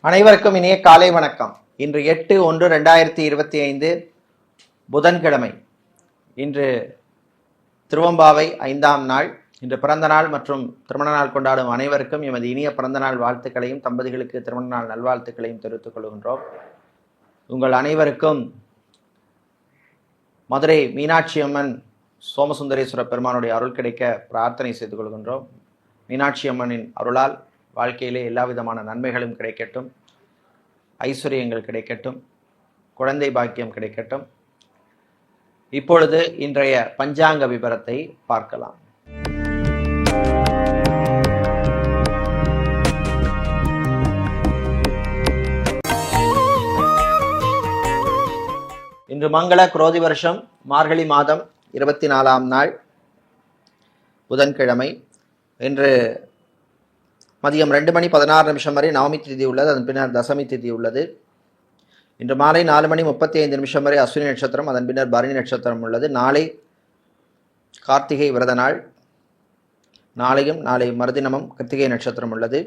அனைவருக்கும் இனிய காலை வணக்கம். இன்று 8/1/2025 புதன்கிழமை. இன்று திருவம்பாவை 5ஆம் நாள். இன்று பிறந்த நாள் மற்றும் திருமண நாள் கொண்டாடும் அனைவருக்கும் எமது இனிய பிறந்த நாள் வாழ்த்துக்களையும் தம்பதிகளுக்கு திருமண நாள் நல்வாழ்த்துக்களையும் தெரிவித்துக் கொள்கின்றோம். உங்கள் அனைவருக்கும் மதுரை மீனாட்சி அம்மன் சோமசுந்தரேஸ்வர பெருமானுடைய அருள் கிடைக்க பிரார்த்தனை செய்து கொள்கின்றோம். மீனாட்சி அம்மனின் அருளால் வாழ்க்கையிலே எல்லா விதமான நன்மைகளும் கிடைக்கட்டும், ஐஸ்வர்யங்கள் கிடைக்கட்டும், குழந்தை பாக்கியம் கிடைக்கட்டும். இப்பொழுது இன்றைய பஞ்சாங்க விபரத்தை பார்க்கலாம். இன்று மங்கள குரோதி வருஷம் மார்கழி மாதம் 24ஆம் நாள் புதன்கிழமை. இன்று மதியம் 2:16 வரை நவமி திதி உள்ளது. அதன் பின்னர் தசமி திதி உள்ளது. இன்று மாலை 4:35 வரை அஸ்வினி நட்சத்திரம், அதன் பின்னர் பரணி நட்சத்திரம் உள்ளது. நாளை கார்த்திகை விரத நாள். நாளை மறுதினமும் கிருத்திகை நட்சத்திரம் உள்ளது.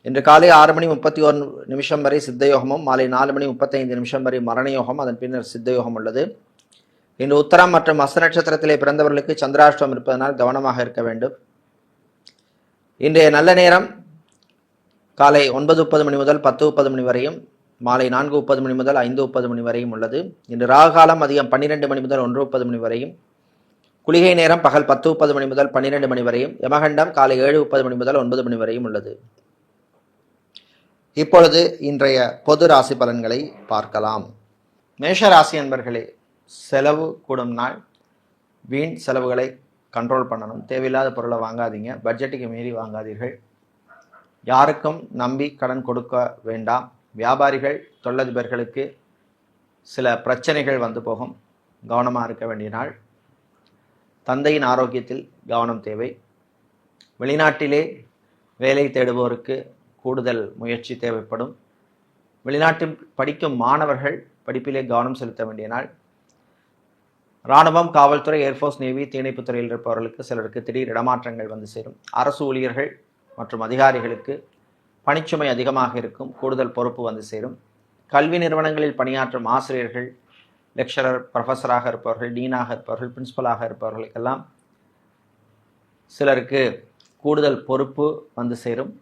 இன்று காலை 6:31 வரை சித்தயோகமும், மாலை 4:35 வரை மரணயோகம், அதன் பின்னர் சித்தயோகம் உள்ளது. இன்று உத்தரம் மற்றும் அஸ்த நட்சத்திரத்திலே பிறந்தவர்களுக்கு சந்திராஷ்டமம் இருப்பதனால் கவனமாக இருக்க வேண்டும். இன்றைய நல்ல நேரம் காலை 9:30 முதல் 10:30 வரையும், மாலை 4:30 முதல் 5:30 வரையும் உள்ளது. இன்று ராகுகாலம் மதியம் 12 முதல் 1:30 வரையும், குளிகை நேரம் பகல் 10:30 முதல் 12 வரையும், யமகண்டம் காலை 7:30 முதல் 9 வரையும் உள்ளது. இப்பொழுது இன்றைய பொது ராசி பலன்களை பார்க்கலாம். மேஷ ராசி அன்பர்களே, செலவு கூடும் நாள். வீண் செலவுகளை கண்ட்ரோல் பண்ணணும். தேவையில்லாத பொருளை வாங்காதீங்க. பட்ஜெட்டுக்கு மீறி வாங்காதீர்கள். யாருக்கும் நம்பி கடன் கொடுக்க வேண்டாம். வியாபாரிகள், தொழிலதிபர்களுக்கு சில பிரச்சனைகள் வந்து போகும். கவனமாக இருக்க வேண்டிய நாள். தந்தையின் ஆரோக்கியத்தில் கவனம் தேவை. வெளிநாட்டிலே வேலை தேடுவோருக்கு கூடுதல் முயற்சி தேவைப்படும். வெளிநாட்டில் படிக்கும் மாணவர்கள் படிப்பிலே கவனம் செலுத்த வேண்டிய நாள். இராணுவம், காவல்துறை, ஏர்ஃபோர்ஸ், நேவி, தீயணைப்பு துறையில் இருப்பவர்களுக்கு சிலருக்கு திடீர் இடமாற்றங்கள் வந்து சேரும். அரசு ஊழியர்கள் மற்றும் அதிகாரிகளுக்கு பணிச்சுமை அதிகமாக இருக்கும். கூடுதல் பொறுப்பு வந்து சேரும். கல்வி நிறுவனங்களில் பணியாற்றும் ஆசிரியர்கள், லெக்சரர், ப்ரொஃபஸராக இருப்பவர்கள், டீனாக இருப்பவர்கள், பிரின்சிபலாக இருப்பவர்களுக்கெல்லாம் சிலருக்கு கூடுதல் பொறுப்பு வந்து சேரும்.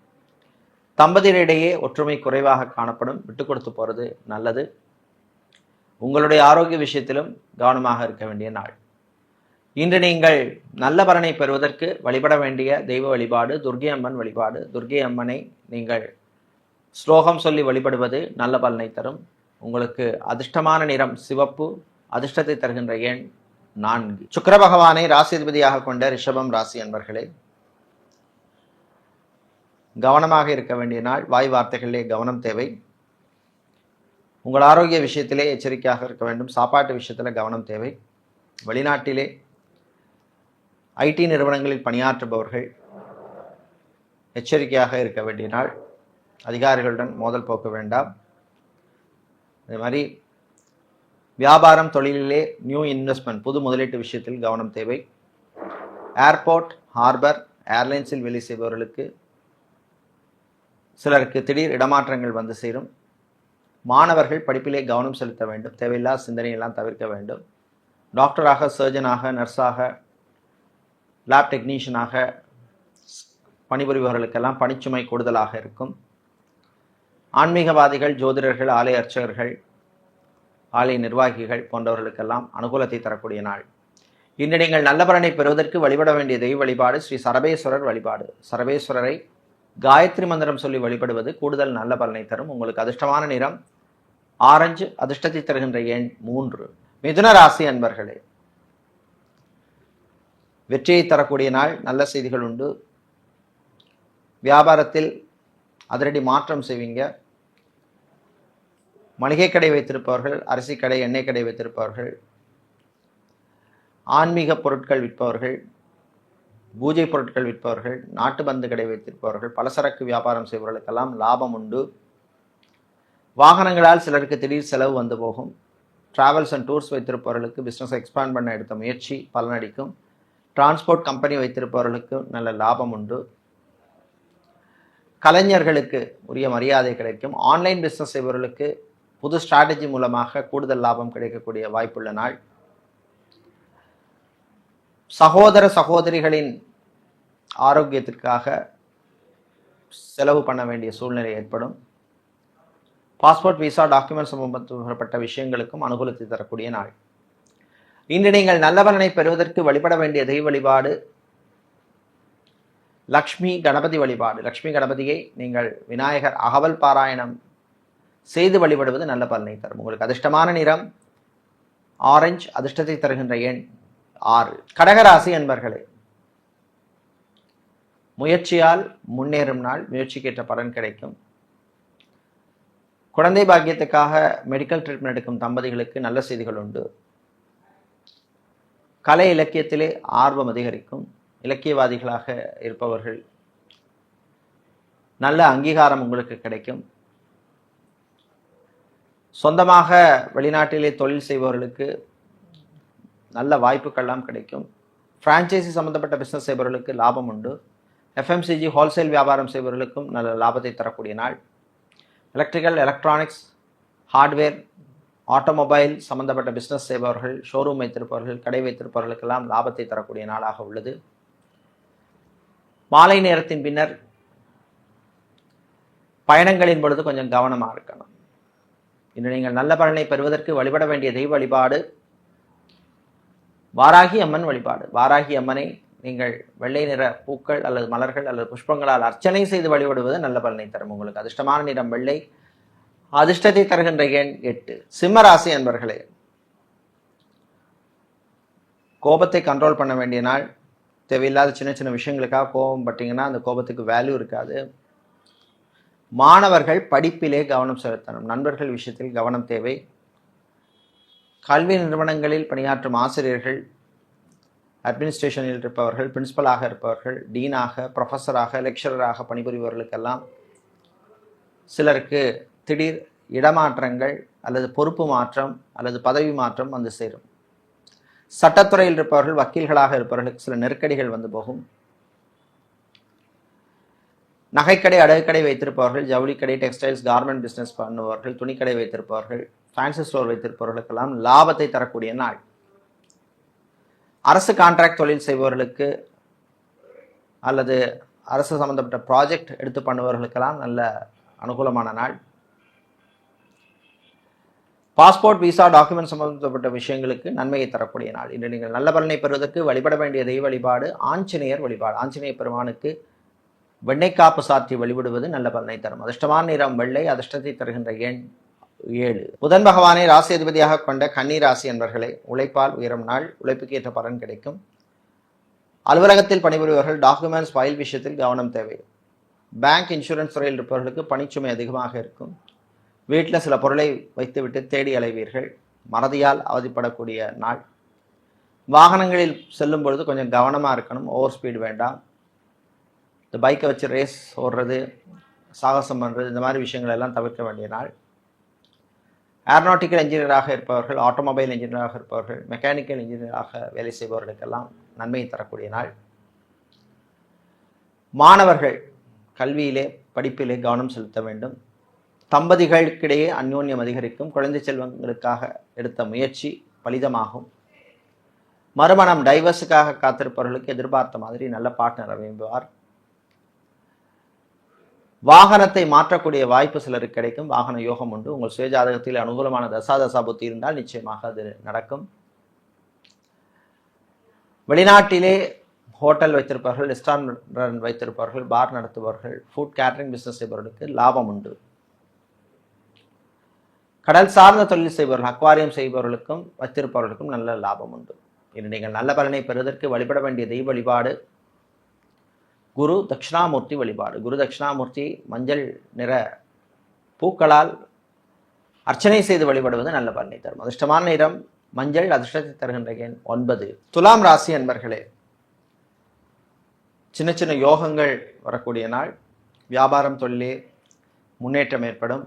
தம்பதியரிடையே ஒற்றுமை குறைவாக காணப்படும். விட்டு கொடுத்து போகிறது நல்லது. உங்களுடைய ஆரோக்கிய விஷயத்திலும் கவனமாக இருக்க வேண்டிய நாள். இன்று நீங்கள் நல்ல பலனை பெறுவதற்கு வழிபட வேண்டிய தெய்வ வழிபாடு துர்க்கை அம்மன் வழிபாடு. துர்க்கை அம்மனை நீங்கள் ஸ்லோகம் சொல்லி வழிபடுவது நல்ல பலனை தரும். உங்களுக்கு அதிர்ஷ்டமான நிறம் சிவப்பு. அதிர்ஷ்டத்தை தருகின்ற எண் 4. சுக்கிர பகவானை ராசிதிபதியாக கொண்ட ரிஷபம் ராசி அன்பர்களே, கவனமாக இருக்க வேண்டிய நாள். வாய் வார்த்தைகளிலே கவனம் தேவை. உங்கள் ஆரோக்கிய விஷயத்திலே எச்சரிக்கையாக இருக்க வேண்டும். சாப்பாட்டு விஷயத்தில் கவனம் தேவை. வெளிநாட்டிலே ஐடி நிறுவனங்களில் பணியாற்றுபவர்கள் எச்சரிக்கையாக இருக்க வேண்டிய நாள். அதிகாரிகளுடன் மோதல் போக்க வேண்டாம். அதே மாதிரி வியாபாரம், தொழிலிலே நியூ இன்வெஸ்ட்மெண்ட், புது முதலீட்டு விஷயத்தில் கவனம் தேவை. ஏர்போர்ட், ஹார்பர், ஏர்லைன்ஸில் வேலை செய்பவர்களுக்கு சிலருக்கு திடீர் இடமாற்றங்கள் வந்து சேரும். மாணவர்கள் படிப்பிலே கவனம் செலுத்த வேண்டும். தேவையில்லாத சிந்தனையெல்லாம் தவிர்க்க வேண்டும். டாக்டராக, சர்ஜனாக, நர்ஸாக, லேப் டெக்னீஷியனாக பணிபுரிபவர்களுக்கெல்லாம் பணிச்சுமை கூடுதலாக இருக்கும். ஆன்மீகவாதிகள், ஜோதிடர்கள், ஆலய அர்ச்சகர்கள், ஆலய நிர்வாகிகள் போன்றவர்களுக்கெல்லாம் அனுகூலத்தை தரக்கூடிய நாள். இன்று நீங்கள் நல்ல பலனை பெறுவதற்கு வழிபட வேண்டிய தெய்வ வழிபாடு ஸ்ரீ சரபேஸ்வரர் வழிபாடு. சரபேஸ்வரரை காயத்ரி மந்திரம் சொல்லி வழிபடுவது கூடுதல் நல்ல பலனை தரும். உங்களுக்கு அதிர்ஷ்டமான நிறம் ஆரஞ்சு. அதிர்ஷ்டத்தை தருகின்ற எண் 3. மிதுன ராசி அன்பர்களே, வெற்றியை தரக்கூடிய நாள். நல்ல செய்திகள் உண்டு. வியாபாரத்தில் அதிரடி மாற்றம் செய்வீங்க. மளிகை கடை வைத்திருப்பவர்கள், அரிசி கடை, எண்ணெய் கடை வைத்திருப்பவர்கள், ஆன்மீக பொருட்கள் விற்பவர்கள், பூஜை பொருட்கள் விற்பவர்கள், நாட்டு பந்து கடை வைத்திருப்பவர்கள், பலசரக்கு வியாபாரம் செய்பவர்களுக்கெல்லாம் லாபம் உண்டு. வாகனங்களால் சிலருக்கு திடீர் செலவு வந்து போகும். டிராவல்ஸ் அண்ட் டூர்ஸ் வைத்திருப்பவர்களுக்கு பிஸ்னஸ் எக்ஸ்பேண்ட் பண்ண எடுத்த முயற்சி பலனடிக்கும். டிரான்ஸ்போர்ட் கம்பெனி வைத்திருப்பவர்களுக்கு நல்ல லாபம் உண்டு. கலைஞர்களுக்கு உரிய மரியாதை கிடைக்கும். ஆன்லைன் பிஸ்னஸ் செய்பவர்களுக்கு புது ஸ்ட்ராட்டஜி மூலமாக கூடுதல் லாபம் கிடைக்கக்கூடிய வாய்ப்புள்ள நாள். சகோதர சகோதரிகளின் ஆரோக்கியத்திற்காக செலவு பண்ண வேண்டிய சூழ்நிலை ஏற்படும். பாஸ்போர்ட், விசா, டாக்குமெண்ட் சம்பந்தப்பட்ட விஷயங்களுக்கும் அனுகூலத்தை தரக்கூடிய நாள். இன்று நீங்கள் நல்ல பலனை பெறுவதற்கு வழிபட வேண்டிய தெய்வ வழிபாடு லக்ஷ்மி கணபதி வழிபாடு. லக்ஷ்மி கணபதியை நீங்கள் விநாயகர் அகவல் பாராயணம் செய்து வழிபடுவது நல்ல பலனை தரும். உங்களுக்கு அதிர்ஷ்டமான நிறம் ஆரஞ்சு, அதிர்ஷ்டத்தை தருகின்ற எண் 6. கடகராசி அன்பர்களே, முயற்சியால் முன்னேறும் நாள். முயற்சிக்கேற்ற பலன் கிடைக்கும். குழந்தை பாக்கியத்துக்காக மெடிக்கல் ட்ரீட்மெண்ட் எடுக்கும் தம்பதிகளுக்கு நல்ல செய்திகள் உண்டு. கலை இலக்கியத்திலே ஆர்வம் அதிகரிக்கும். இலக்கியவாதிகளாக இருப்பவர்கள் நல்ல அங்கீகாரம் உங்களுக்கு கிடைக்கும். சொந்தமாக வெளிநாட்டிலே தொழில் செய்பவர்களுக்கு நல்ல வாய்ப்புகள்லாம் கிடைக்கும். பிரான்ச்சைசி சம்பந்தப்பட்ட பிஸ்னஸ் செய்பவர்களுக்கு லாபம் உண்டு. எஃப்எம்சிஜி ஹோல்சேல் வியாபாரம் செய்பவர்களுக்கும் நல்ல லாபத்தை தரக்கூடிய நாள். எலக்ட்ரிக்கல், எலக்ட்ரானிக்ஸ், ஹார்ட்வேர், ஆட்டோமொபைல் சம்பந்தப்பட்ட பிஸ்னஸ் செய்பவர்கள், ஷோரூம் வைத்திருப்பவர்கள், கடை வைத்திருப்பவர்களுக்கெல்லாம் லாபத்தை தரக்கூடிய நாளாக உள்ளது. மாலை நேரத்தின் பின்னர் பயணங்களின் பொழுது கொஞ்சம் கவனமாக இருக்கணும். இன்று நீங்கள் நல்ல பலனை பெறுவதற்கு வழிபட வேண்டிய தெய்வ வழிபாடு வாராகி அம்மன் வழிபாடு. வாராகி அம்மனை நீங்கள் வெள்ளை நிற பூக்கள் அல்லது மலர்கள் அல்லது புஷ்பங்களால் அர்ச்சனை செய்து வழிபடுவது நல்ல பலனை தரும். உங்களுக்கு அதிர்ஷ்டமான நிறம் வெள்ளை, அதிர்ஷ்டத்தை தருகின்ற எண் 8. சிம்ம ராசி அன்பர்களே, கோபத்தை கண்ட்ரோல் பண்ண வேண்டிய நாள். தேவையில்லாத சின்ன சின்ன விஷயங்களுக்காக கோபம் பட்டீங்கன்னா அந்த கோபத்துக்கு வேல்யூ இருக்காது. மாணவர்கள் படிப்பிலே கவனம் செலுத்தணும். நண்பர்கள் விஷயத்தில் கவனம் தேவை. கல்வி நிறுவனங்களில் பணியாற்றும் ஆசிரியர்கள், அட்மினிஸ்ட்ரேஷனில் இருப்பவர்கள், பிரின்சிபலாக இருப்பவர்கள், டீனாக, ப்ரொஃபஸராக, லெக்சரராக பணிபுரிபவர்களுக்கெல்லாம் சிலருக்கு திடீர் இடமாற்றங்கள் அல்லது பொறுப்பு மாற்றம் அல்லது பதவி மாற்றம் வந்து சேரும். சட்டத்துறையில் இருப்பவர்கள், வக்கீல்களாக இருப்பவர்களுக்கு சில நெருக்கடிகள் வந்து போகும். நகைக்கடை, அடகுக்கடை வைத்திருப்பவர்கள், ஜவுளிக்கடை, டெக்ஸ்டைல்ஸ், கார்மெண்ட் பிஸ்னஸ் பண்ணுபவர்கள், துணிக்கடை வைத்திருப்பவர்கள், ஃபேன்சி ஸ்டோர் வைத்திருப்பவர்களுக்கெல்லாம் லாபத்தை தரக்கூடிய நாள். அரசு கான்ட்ராக்ட் தொழில் செய்பவர்களுக்கு அல்லது அரசு சம்பந்தப்பட்ட ப்ராஜெக்ட் எடுத்து பண்ணுபவர்களுக்கெல்லாம் நல்ல அனுகூலமான நாள். பாஸ்போர்ட், விசா, டாக்குமெண்ட் சம்பந்தப்பட்ட விஷயங்களுக்கு நன்மையை தரக்கூடிய நாள். இன்று நீங்கள் நல்ல பலனை பெறுவதற்கு வழிபட வேண்டிய தெய்வ வழிபாடு ஆஞ்சநேயர் வழிபாடு. ஆஞ்சநேயர் பெருமானுக்கு வெண்ணைக்காப்பு சாற்றி வழிபடுவது நல்ல பலனை தரும். அதிர்ஷ்டமான நிறம் வெள்ளை, அதிர்ஷ்டத்தை தருகின்ற எண் 7. புதன் பகவானை ராசி அதிபதியாக கொண்ட கன்னி ராசி என்பவர்களே, உழைப்பால் உயரும் நாள். உழைப்புக்கு ஏற்ற பலன் கிடைக்கும். அலுவலகத்தில் பணிபுரிபவர்கள் டாக்குமெண்ட்ஸ், ஃபைல் விஷயத்தில் கவனம் தேவை. பேங்க், இன்சூரன்ஸ் துறையில் இருப்பவர்களுக்கு பணிச்சுமை அதிகமாக இருக்கும். வீட்டில் சில பொருளை வைத்துவிட்டு தேடி அலைவீர்கள். மறதியால் அவதிப்படக்கூடிய நாள். வாகனங்களில் செல்லும் பொழுது கொஞ்சம் கவனமாக இருக்கணும். ஓவர் ஸ்பீடு வேண்டாம். இந்த பைக்கை வச்சு ரேஸ் ஓடுறது, சாகசம் பண்ணுறது, இந்த மாதிரி விஷயங்கள் எல்லாம் தவிர்க்க வேண்டிய நாள். ஏரோநாட்டிக்கல் இன்ஜினியராக இருப்பவர்கள், ஆட்டோமொபைல் இன்ஜினியராக இருப்பவர்கள், மெக்கானிக்கல் இன்ஜினியராக வேலை செய்பவர்களுக்கெல்லாம் நன்மையை தரக்கூடிய நாள். மாணவர்கள் கல்வியிலே, படிப்பிலே கவனம் செலுத்த வேண்டும். தம்பதிகளுக்கிடையே அந்யோன்யம் அதிகரிக்கும். குழந்தை செல்வங்களுக்காக எடுத்த முயற்சி பலிதமாகும். மறுமணம், டைவர்ஸுக்காக காத்திருப்பவர்களுக்கு எதிர்பார்த்த மாதிரி நல்ல பார்ட்னர் அமைவார். வாகனத்தை மாற்றக்கூடிய வாய்ப்பு சிலருக்கு கிடைக்கும். வாகன யோகம் உண்டு. உங்கள் சுயஜாதகத்தில் அனுகூலமான தசா புத்தி இருந்தால் நிச்சயமாக அது நடக்கும். வெளிநாட்டிலே ஹோட்டல் வைத்திருப்பவர்கள், ரெஸ்டாரண்ட் வைத்திருப்பவர்கள், பார் நடத்துபவர்கள், ஃபுட் கேட்டரிங் பிஸ்னஸ் செய்பவர்களுக்கு லாபம் உண்டு. கடல் சார்ந்த தொழில் செய்பவர்கள், அக்வாரியம் செய்பவர்களுக்கும் வைத்திருப்பவர்களுக்கும் நல்ல லாபம் உண்டு. இன்று நீங்கள் நல்ல பலனை பெறுவதற்கு வழிபட வேண்டிய தெய்வ வழிபாடு குரு தட்சிணாமூர்த்தி வழிபாடு. குரு தட்சிணாமூர்த்தி மஞ்சள் நிற பூக்களால் அர்ச்சனை செய்து வழிபடுவது நல்ல பலனை தரும். அதிர்ஷ்டமான நிறம் மஞ்சள், அதிர்ஷ்டத்தை தருகின்ற எண் 9. துலாம் ராசி அன்பர்களே, சின்ன சின்ன யோகங்கள் வரக்கூடிய நாள். வியாபாரம், தொழிலே முன்னேற்றம் ஏற்படும்.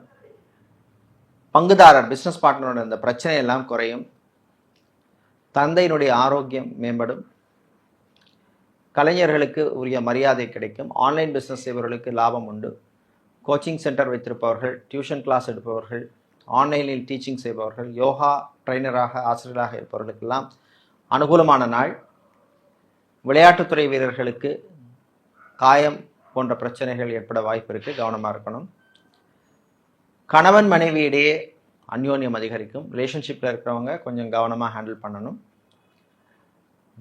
பங்குதாரர், பிஸ்னஸ் பார்ட்னரோட இந்த பிரச்சனை எல்லாம் குறையும். தந்தையினுடைய ஆரோக்கியம் மேம்படும். கலைஞர்களுக்கு உரிய மரியாதை கிடைக்கும். ஆன்லைன் பிஸ்னஸ் செய்பவர்களுக்கு லாபம் உண்டு. கோச்சிங் சென்டர் வைத்திருப்பவர்கள், டியூஷன் கிளாஸ் எடுப்பவர்கள், ஆன்லைனில் டீச்சிங் செய்பவர்கள், யோகா ட்ரைனராக ஆசிரியராக இருப்பவர்களுக்கெல்லாம் அனுகூலமான நாள். விளையாட்டுத்துறை வீரர்களுக்கு காயம் போன்ற பிரச்சனைகள் ஏற்பட வாய்ப்பு இருக்குது, கவனமாக இருக்கணும். கணவன் மனைவியிடையே அந்யோன்யம் அதிகரிக்கும். ரிலேஷன்ஷிப்பில் இருக்கிறவங்க கொஞ்சம் கவனமாக ஹேண்டில் பண்ணணும்.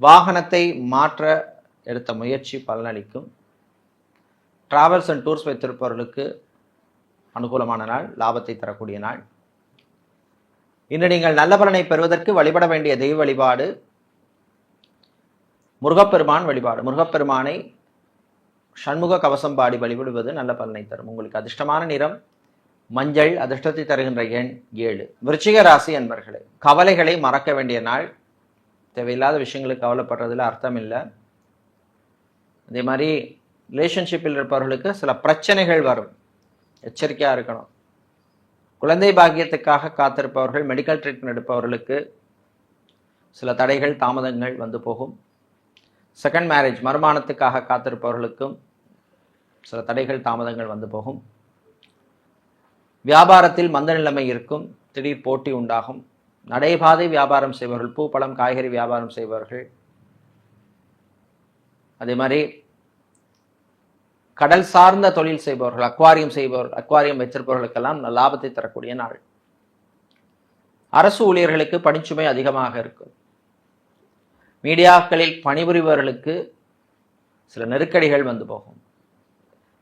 வாகனத்தை மாற்ற எடுத்த முயற்சி பலனளிக்கும். டிராவல்ஸ் அண்ட் டூர்ஸ் வைத்திருப்பவர்களுக்கு அனுகூலமான நாள், லாபத்தை தரக்கூடிய நாள். இன்று நீங்கள் நல்ல பலனை பெறுவதற்கு வழிபட வேண்டிய தெய்வ வழிபாடு முருகப்பெருமான் வழிபாடு. முருகப்பெருமானை சண்முக கவசம் பாடி வழிபடுவது நல்ல பலனை தரும். உங்களுக்கு அதிர்ஷ்டமான நிறம் மஞ்சள், அதிர்ஷ்டத்தை தருகின்ற எண் 7. விருச்சிக ராசி அன்பர்களே, கவலைகளை மறக்க வேண்டிய நாள். தேவையில்லாத விஷயங்களுக்கு கவலைப்படுறதுல அர்த்தம் இல்லை. அதே மாதிரி ரிலேஷன்ஷிப்பில் இருப்பவர்களுக்கு சில பிரச்சனைகள் வரும், எச்சரிக்கையாக இருக்கணும். குழந்தை பாக்கியத்துக்காக காத்திருப்பவர்கள், மெடிக்கல் ட்ரீட்மெண்ட் எடுப்பவர்களுக்கு சில தடைகள் தாமதங்கள் வந்து போகும். செகண்ட் மேரேஜ் மறுமணத்துக்காக காத்திருப்பவர்களுக்கும் சில தடைகள் தாமதங்கள் வந்து போகும். வியாபாரத்தில் மந்த நிலைமை இருக்கும், திடீர் போட்டி உண்டாகும். நடைபாதை வியாபாரம் செய்பவர்கள், பூ பழம் காய்கறி வியாபாரம் செய்பவர்கள், அதே மாதிரி கடல் சார்ந்த தொழில் செய்பவர்கள், அக்வாரியம் வைத்திருப்பவர்களுக்கெல்லாம் லாபத்தை தரக்கூடிய நாள். அரசு ஊழியர்களுக்கு பணிச்சுமை அதிகமாக இருக்கும். மீடியாக்களில் பணிபுரிபவர்களுக்கு சில நெருக்கடிகள் வந்து போகும்.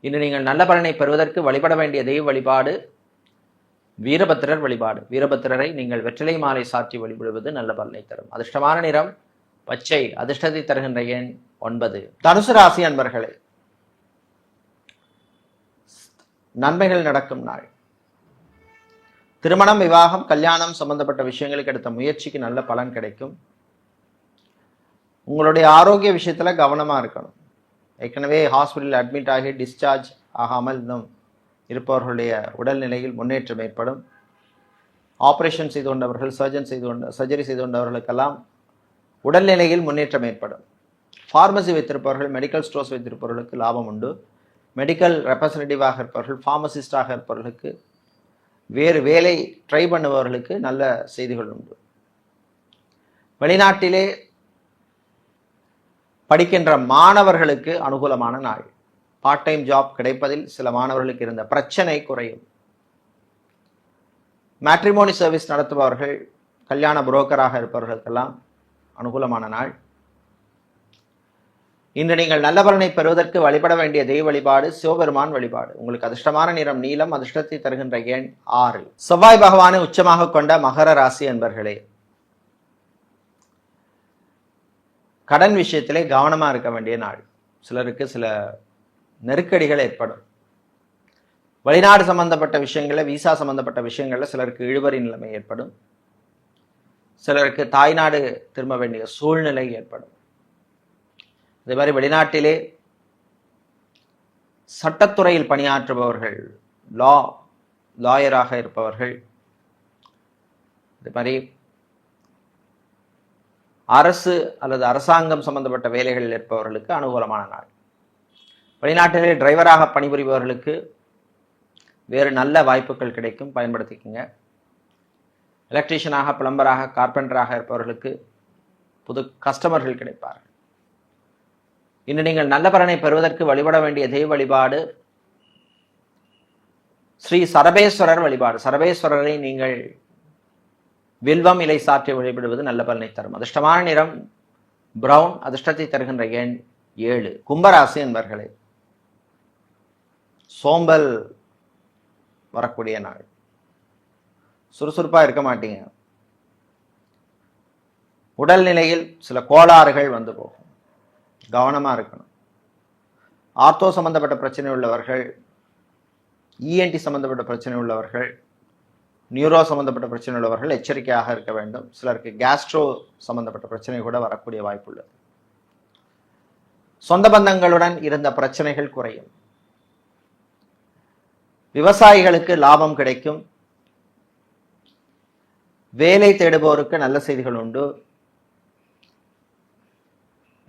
இன்று நீங்கள் நல்ல பலனை பெறுவதற்கு வழிபட வேண்டிய தெய்வ வழிபாடு வீரபத்திரர் வழிபாடு. வீரபத்திரரை நீங்கள் வெற்றிலை மாலை சாற்றி வழிபடுவது நல்ல பலனை தரும். அதிர்ஷ்டமான நிறம் பச்சை, அதிர்ஷ்டத்தை தருகின்ற எண் 9. தனுசு ராசி அன்பர்களே, நன்மைகள் நடக்கும் நாள். திருமணம், விவாகம், கல்யாணம் சம்பந்தப்பட்ட விஷயங்களுக்கு எடுத்த முயற்சிக்கு நல்ல பலன் கிடைக்கும். உங்களுடைய ஆரோக்கிய விஷயத்துல கவனமா இருக்கணும். ஏற்கனவே ஹாஸ்பிட்டலில் அட்மிட் ஆகி டிஸ்சார்ஜ் ஆகாமல் இன்னும் இருப்பவர்களுடைய உடல்நிலையில் முன்னேற்றம் ஏற்படும். ஆப்ரேஷன் செய்து கொண்டவர்கள், சர்ஜரி செய்து கொண்டவர்களுக்கெல்லாம் உடல்நிலையில் முன்னேற்றம் ஏற்படும். ஃபார்மசி வைத்திருப்பவர்கள், மெடிக்கல் ஸ்டோர்ஸ் வைத்திருப்பவர்களுக்கு லாபம் உண்டு. மெடிக்கல் ரெப்ரசன்டேட்டிவாக இருப்பவர்கள், ஃபார்மசிஸ்டாக இருப்பவர்களுக்கு, வேறு வேலை ட்ரை பண்ணுபவர்களுக்கு நல்ல செய்திகள் உண்டு. வெளிநாட்டிலே படிக்கின்ற மாணவர்களுக்கு அனுகூலமான நாள். பார்ட் டைம் ஜாப் கிடைப்பதில் சில மாணவர்களுக்கு இருந்த பிரச்சனை குறையும். மேட்ரிமோனி சர்வீஸ் நடத்துபவர்கள், கல்யாண புரோக்கராக இருப்பவர்களுக்கெல்லாம் அனுகூலமான நாள். இன்று நீங்கள் நல்ல பலனை பெறுவதற்கு வழிபட வேண்டிய தெய்வ வழிபாடு சிவபெருமான் வழிபாடு. உங்களுக்கு அதிர்ஷ்டமான நிறம் நீலம், அதிர்ஷ்டத்தை தருகின்ற எண் 6. செவ்வாய் பகவானை உச்சமாக கொண்ட மகர ராசி அன்பர்களே, கடன் விஷயத்திலே கவனமா இருக்க வேண்டிய நாள். சிலருக்கு சில நெருக்கடிகள் ஏற்படும். வெளிநாடு சம்பந்தப்பட்ட விஷயங்கள்ல, விசா சம்பந்தப்பட்ட விஷயங்கள்ல சிலருக்கு இழுபறி நிலைமை ஏற்படும். சிலருக்கு தாய்நாடு திரும்ப வேண்டிய சூழ்நிலை ஏற்படும். அதே மாதிரி வெளிநாட்டிலே சட்டத்துறையில் பணியாற்றுபவர்கள், லாயராக இருப்பவர்கள், அதே மாதிரி அரசு அல்லது அரசாங்கம் சம்பந்தப்பட்ட வேலைகளில் இருப்பவர்களுக்கு அனுகூலமான நாள். வெளிநாட்டிலே டிரைவராக பணிபுரிபவர்களுக்கு வேறு நல்ல வாய்ப்புகள் கிடைக்கும், பயன்படுத்திக்கங்க. எலக்ட்ரீஷியனாக, பிளம்பராக, கார்பெண்டராக இருப்பவர்களுக்கு புது கஸ்டமர்கள் கிடைப்பார்கள். இன்று நீங்கள் நல்ல பலனை பெறுவதற்கு வழிபட வேண்டிய தெய்வ வழிபாடு ஸ்ரீ சரபேஸ்வரர் வழிபாடு. சரபேஸ்வரரை நீங்கள் வில்வம் இலை சாற்றி வழிபடுவது நல்ல பலனை தரும். அதிர்ஷ்டமான நிறம் பிரவுன், அதிர்ஷ்டத்தை தருகின்ற எண் 7. கும்பராசி என்பர்களே, சோம்பல் வரக்கூடிய நாள். சுறுசுறுப்பா இருக்க மாட்டீங்க. உடல்நிலையில் சில கோளாறுகள் வந்து போகும், கவனமா இருக்கணும். ஆர்த்தோ சம்பந்தப்பட்ட பிரச்சனை உள்ளவர்கள், இஎன்டி சம்பந்தப்பட்ட பிரச்சனை உள்ளவர்கள், நியூரோ சம்பந்தப்பட்ட பிரச்சனை உள்ளவர்கள் எச்சரிக்கையாக இருக்க வேண்டும். சிலருக்கு கேஸ்ட்ரோ சம்பந்தப்பட்ட பிரச்சனை கூட வரக்கூடிய வாய்ப்பு உள்ளது. சொந்த பந்தங்களுடன் இருந்த பிரச்சனைகள் குறையும். விவசாயிகளுக்கு லாபம் கிடைக்கும். வேலை தேடுபவருக்கு நல்ல செய்திகள் உண்டு.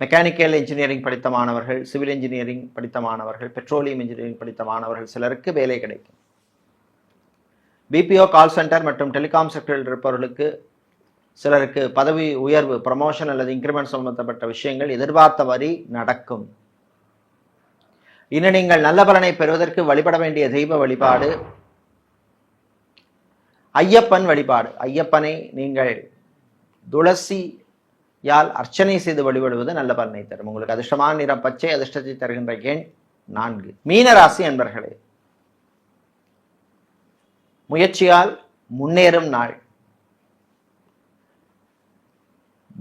மெக்கானிக்கல் இன்ஜினியரிங் படித்த மாணவர்கள், சிவில் இன்ஜினியரிங் படித்த மாணவர்கள், பெட்ரோலியம் இன்ஜினியரிங் படித்த மாணவர்கள் சிலருக்கு வேலை கிடைக்கும். பிபிஓ, கால் சென்டர் மற்றும் டெலிகாம் செக்டரில் இருப்பவர்களுக்கு சிலருக்கு பதவி உயர்வு, ப்ரமோஷன் அல்லது இன்கிரிமெண்ட் சம்பந்தப்பட்ட விஷயங்கள் எதிர்பார்த்த வரி நடக்கும். இன்னும் நீங்கள் நல்ல பலனை பெறுவதற்கு வழிபட வேண்டிய தெய்வ வழிபாடு ஐயப்பன் வழிபாடு. ஐயப்பனை நீங்கள் துளசியால் அர்ச்சனை செய்து வழிபடுவது நல்ல பலனை தரும். உங்களுக்கு அதிர்ஷ்டமான நிறம் பச்சை, அதிர்ஷ்டத்தை தருகின்ற எண் 4. மீனராசி அன்பர்களே, முயற்சியால் முன்னேறும் நாள்.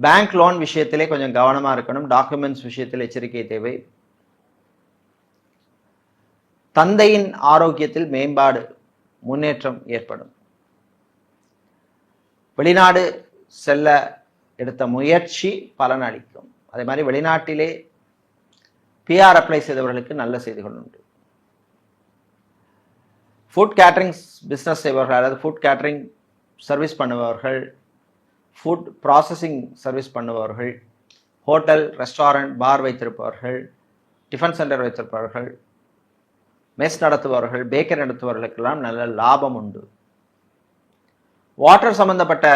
பேங்க் லோன் விஷயத்திலே கொஞ்சம் கவனமா இருக்கணும். டாக்குமெண்ட்ஸ் விஷயத்தில் எச்சரிக்கை தேவை. தந்தையின் ஆரோக்கியத்தில் மேம்பாடு, முன்னேற்றம் ஏற்படும். வெளிநாடு செல்ல எடுத்த முயற்சி பலன் அளிக்கும். அதே மாதிரி வெளிநாட்டிலே பிஆர் அப்ளை செய்தவர்களுக்கு நல்ல செய்திகள் உண்டு. ஃபுட் கேட்டரிங் பிஸ்னஸ் செய்பவர்கள், அதாவது ஃபுட் கேட்டரிங் சர்வீஸ் பண்ணுபவர்கள், ஃபுட் ப்ராசஸிங் சர்வீஸ் பண்ணுபவர்கள், ஹோட்டல், ரெஸ்டாரண்ட், பார் வைத்திருப்பவர்கள், டிஃபன் சென்டர் வைத்திருப்பவர்கள், மெஸ் நடத்துபவர்கள், பேக்கரி நடத்துபவர்களுக்கெல்லாம் நல்ல லாபம் உண்டு. வாட்டர் சம்பந்தப்பட்ட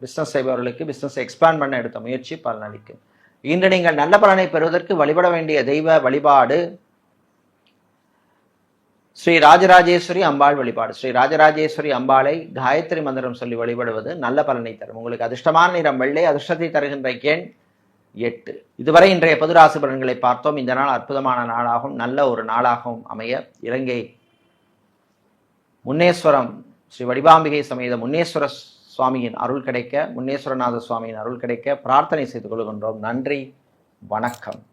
பிஸ்னஸ் செய்பவர்களுக்கு பிஸ்னஸ் எக்ஸ்பேண்ட் பண்ண எடுத்த முயற்சி பலனளிக்கும். இன்று நீங்கள் நல்ல பலனை பெறுவதற்கு வழிபட வேண்டிய தெய்வ வழிபாடு ஸ்ரீ ராஜராஜேஸ்வரி அம்பாள் வழிபாடு. ஸ்ரீ ராஜராஜேஸ்வரி அம்பாளை காயத்ரி மந்திரம் சொல்லி வழிபடுவது நல்ல பலனை தரும். உங்களுக்கு அதிர்ஷ்டமான நிறம் வெள்ளை, அதிர்ஷ்டத்தை தருகின்ற எண் 8. இதுவரை இன்றைய பொது ராசி பலன்களை பார்த்தோம். இந்த நாள் அற்புதமான நாளாகவும் நல்ல ஒரு நாளாகவும் அமைய இலங்கை முன்னேஸ்வரம் ஸ்ரீ வடிவாம்பிகை சமேத முன்னேஸ்வர சுவாமியின் அருள் கிடைக்க, முன்னேஸ்வரநாத சுவாமியின் அருள் கிடைக்க பிரார்த்தனை செய்து கொள்கின்றோம். நன்றி, வணக்கம்.